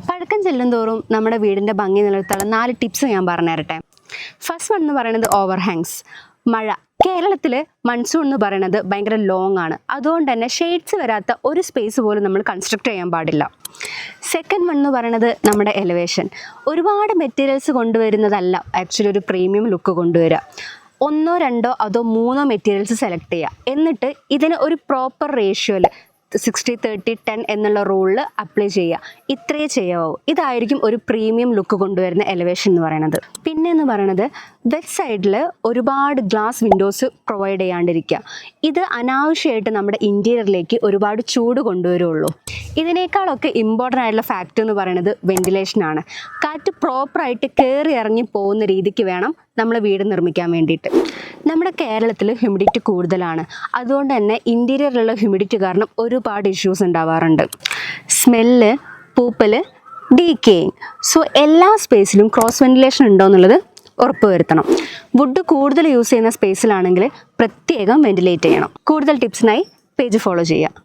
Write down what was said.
പഴക്കം ചെല്ലുന്തോറും നമ്മുടെ വീടിൻ്റെ ഭംഗി നിലനിർത്താനുള്ള 4 ടിപ്സ് ഞാൻ പറഞ്ഞു തരട്ടെ. ഫസ്റ്റ് വൺ എന്ന് പറയുന്നത് ഓവർഹാങ്സ്. മഴ കേരളത്തിൽ മൺസൂൺ എന്ന് പറയുന്നത് ഭയങ്കര ലോങ് ആണ്. അതുകൊണ്ട് തന്നെ ഷെയ്ഡ്സ് വരാത്ത ഒരു സ്പേസ് പോലും നമ്മൾ കൺസ്ട്രക്ട് ചെയ്യാൻ പാടില്ല. സെക്കൻഡ് വൺ എന്ന് പറയുന്നത് നമ്മുടെ എലിവേഷൻ. ഒരുപാട് മെറ്റീരിയൽസ് കൊണ്ടുവരുന്നതല്ല ആക്ച്വലി ഒരു പ്രീമിയം ലുക്ക് കൊണ്ടുവരിക. 1, 2 അതോ 3 മെറ്റീരിയൽസ് സെലക്ട് ചെയ്യുക. എന്നിട്ട് ഇതിന് ഒരു പ്രോപ്പർ റേഷ്യോയിൽ 60-30-10 എന്നുള്ള റൂളിൽ അപ്ലൈ ചെയ്യുക. ഇത്രയേ ചെയ്യാവൂ. ഇതായിരിക്കും ഒരു പ്രീമിയം ലുക്ക് കൊണ്ടുവരുന്ന എലിവേഷൻ എന്ന് പറയുന്നത്. പിന്നെ എന്ന് പറയുന്നത് വെസ്റ്റ് സൈഡിൽ ഒരുപാട് ഗ്ലാസ് വിൻഡോസ് പ്രൊവൈഡ് ചെയ്യാണ്ടിരിക്കുക. ഇത് അനാവശ്യമായിട്ട് നമ്മുടെ ഇൻറ്റീരിയറിലേക്ക് ഒരുപാട് ചൂട് കൊണ്ടുവരുള്ളൂ. ഇതിനേക്കാളൊക്കെ ഇമ്പോർട്ടൻ്റ് ആയിട്ടുള്ള ഫാക്റ്റ് എന്ന് പറയുന്നത് വെന്റിലേഷനാണ്. കാറ്റ് പ്രോപ്പറായിട്ട് കയറി ഇറങ്ങി പോകുന്ന രീതിക്ക് വേണം നമ്മൾ വീട് നിർമ്മിക്കാൻ വേണ്ടിയിട്ട്. നമ്മുടെ കേരളത്തിൽ ഹ്യൂമിഡിറ്റി കൂടുതലാണ്. അതുകൊണ്ട് തന്നെ ഇൻറ്റീരിയറിലുള്ള ഹ്യൂമിഡിറ്റി കാരണം ഒരുപാട് ഇഷ്യൂസ് ഉണ്ടാവാറുണ്ട്. Smell, പൂപ്പല്, decaying. സോ എല്ലാ സ്പേസിലും ക്രോസ് വെന്റിലേഷൻ ഉണ്ടോ എന്നുള്ളത് ഉറപ്പ് വരുത്തണം. വുഡ് കൂടുതൽ യൂസ് ചെയ്യുന്ന സ്പേസിലാണെങ്കിൽ പ്രത്യേകം വെന്റിലേറ്റ് ചെയ്യണം. കൂടുതൽ ടിപ്സിനായി പേജ് ഫോളോ ചെയ്യുക.